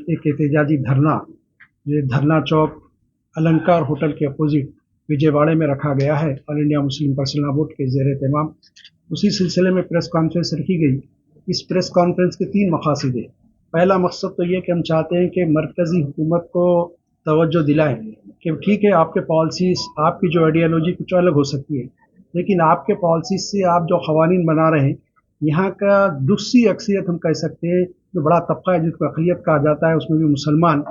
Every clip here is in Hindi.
एक एहतजाजी धरना ये धरना चौक अलंकार होटल के अपोजिट विजयवाड़े में रखा गया है all India Muslim personal law board के ज़ेर तमाम। उसी सिलसिले में प्रेस कॉन्फ्रेंस रखी गई। इस प्रेस कॉन्फ्रेंस के 3 मकासद है। पहला मकसद तो ये कि हम चाहते हैं कि मरकज़ी हुकूमत को तवज्जो दिलाएं कि ठीक है, आपके पॉलिसीज़, आपकी जो आइडियालॉजी कुछ अलग हो सकती है, लेकिन आपके पॉलिसीज़ से आप जो क़वानीन बना रहे हैं, यहाँ का दूसरी अक्सरियत हम कह सकते हैं, जो बड़ा तबका है जिसको अक़लियत कहा जाता है, उसमें भी मुसलमान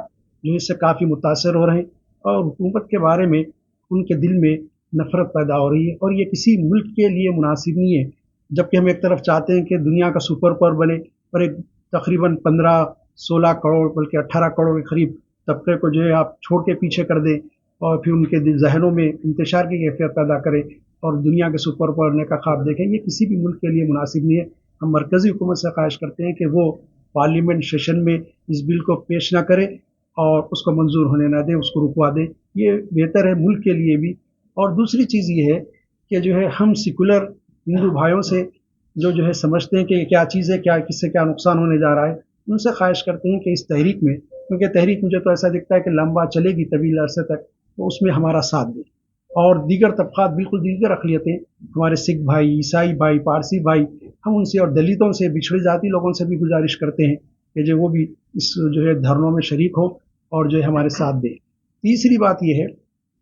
जो इससे काफ़ी मुतासर हो रहे हैं और हुकूमत के बारे में उनके दिल में नफ़रत पैदा हो रही है और ये किसी मुल्क के लिए मुनासिब नहीं है। जबकि हम एक तरफ चाहते हैं कि दुनिया का सुपर पावर बने और एक तकरीबन 15-16 करोड़ बल्कि 18 करोड़ के करीब तबके को जो है आप छोड़ के पीछे कर दें और फिर उनके जहनों में इंतशार की कैफियत पैदा करें और दुनिया के सुपर पावर बनने का ख्वाब देखें। ये किसी भी मुल्क के लिए मुनासिब नहीं है। हम मरकज़ी हुकूमत से ख्वाहिश करते हैं कि वो पार्लियामेंट सेशन में इस बिल को पेश ना करे और उसको मंजूर होने ना दे, उसको रुकवा दे। ये बेहतर है मुल्क के लिए भी। और दूसरी चीज़ ये है कि जो है हम सेकुलर हिंदू भाइयों से जो है समझते हैं कि क्या चीज़ है, क्या किससे क्या नुकसान होने जा रहा है, उनसे ख्वाहिश करते हैं कि इस तहरीक में, क्योंकि तहरीक मुझे तो ऐसा दिखता है कि लंबा चलेगी तवील अरसे तक, तो उसमें हमारा साथ दें। और दीगर तबक़ात, बिल्कुल दीगर अक़लियतें, हमारे सिख भाई, ईसाई भाई, पारसी भाई, हम उनसे और दलितों से, पिछड़ी जाति लोगों से भी गुजारिश करते हैं कि जो वो भी इस जो है धरनों में शरीक हो और जो है हमारे साथ दें। तीसरी बात ये है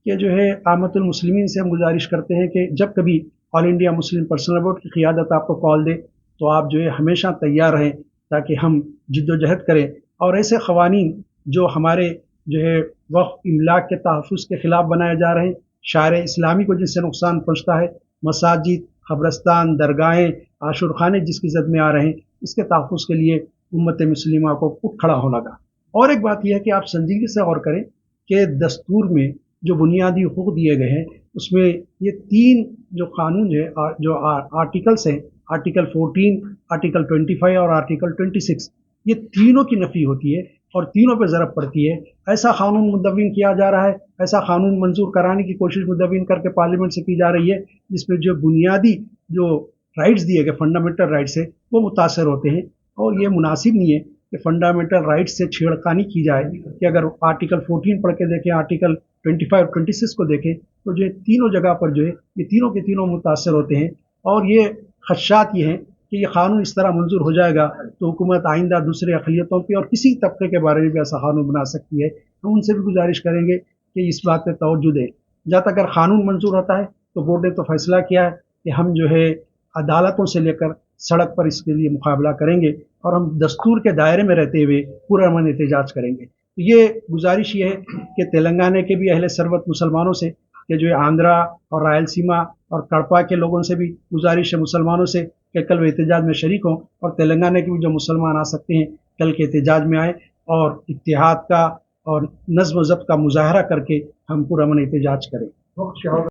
कि जो है आमतुल मुस्लिमीन से हम गुजारिश करते हैं कि जब कभी all India Muslim personal law board की क़ियादत आपको कॉल दे तो आप जो है हमेशा तैयार रहें, ताकि हम जिद्दोजहद करें और ऐसे क़वानीन जो हमारे जो है वक़्फ़ इमलाक के तहफ़्फ़ुज़ के ख़िलाफ़ बनाए जा रहे हैं, शायर इस्लामी को जिससे नुकसान पहुँचता है, मसाजिद, क़ब्रिस्तान, दरगाहें, आशुरखाने जिसकी ज़द में आ रहे हैं, इसके तहफ़्फ़ुज़ के लिए उम्मत मुस्लिमा को उठ खड़ा होना लगा। और एक बात यह है कि आप संजीदगी से गौर करें कि दस्तूर में जो बुनियादी हुकूक़ दिए गए हैं, उसमें ये 3 जो कानून है, जो आर्टिकल्स हैं, आर्टिकल 14, आर्टिकल 25 और आर्टिकल 26, ये तीनों की नफ़ी होती है और तीनों पे ज़रब पड़ती है। ऐसा कानून मुद्दव्विन किया जा रहा है, ऐसा कानून मंजूर कराने की कोशिश मुद्दव्विन करके पार्लियामेंट से की जा रही है, जिसमें जो बुनियादी जो राइट्स दिए गए, फंडामेंटल राइट्स है, वो मुतासर होते हैं। और ये मुनासिब नहीं है कि फंडामेंटल राइट्स से छेड़खानी की जाए। कि अगर आर्टिकल 14 पढ़ के देखें, आर्टिकल 25 और 26 को देखें, तो जो तीनों जगह पर जो है ये तीनों के तीनों मुतासर होते हैं। और ये खदशात ये हैं कि ये कानून इस तरह मंजूर हो जाएगा तो हुकूमत आइंदा दूसरे अक़लियतों पे और किसी तबके के बारे में भी ऐसा कानून बना सकती है। हम उनसे भी गुजारिश करेंगे कि इस बात पे तवज्जो दें। जहाँ तक अगर कानून मंजूर होता है तो बोर्ड ने तो फैसला किया है कि हम जो है अदालतों से लेकर सड़क पर इसके लिए मुकाबला करेंगे और हम दस्तूर के दायरे में रहते हुए पुरअमन एहतजाज करेंगे। तो ये गुजारिश ये है कि तेलंगाना के भी अहले सरवत मुसलमानों से, कि जो है आंध्रा और रायलसीमा और कड़पा के लोगों से भी गुजारिश है, मुसलमानों से, कि कल वे एहतजाज में शरीक हों और तेलंगाना के भी जो मुसलमान आ सकते हैं कल के एहतजाज में आए और इत्तेहाद का और नज़्म व ज़ब्त का मुज़ाहरा करके हम पुरअमन एहतजाज करें।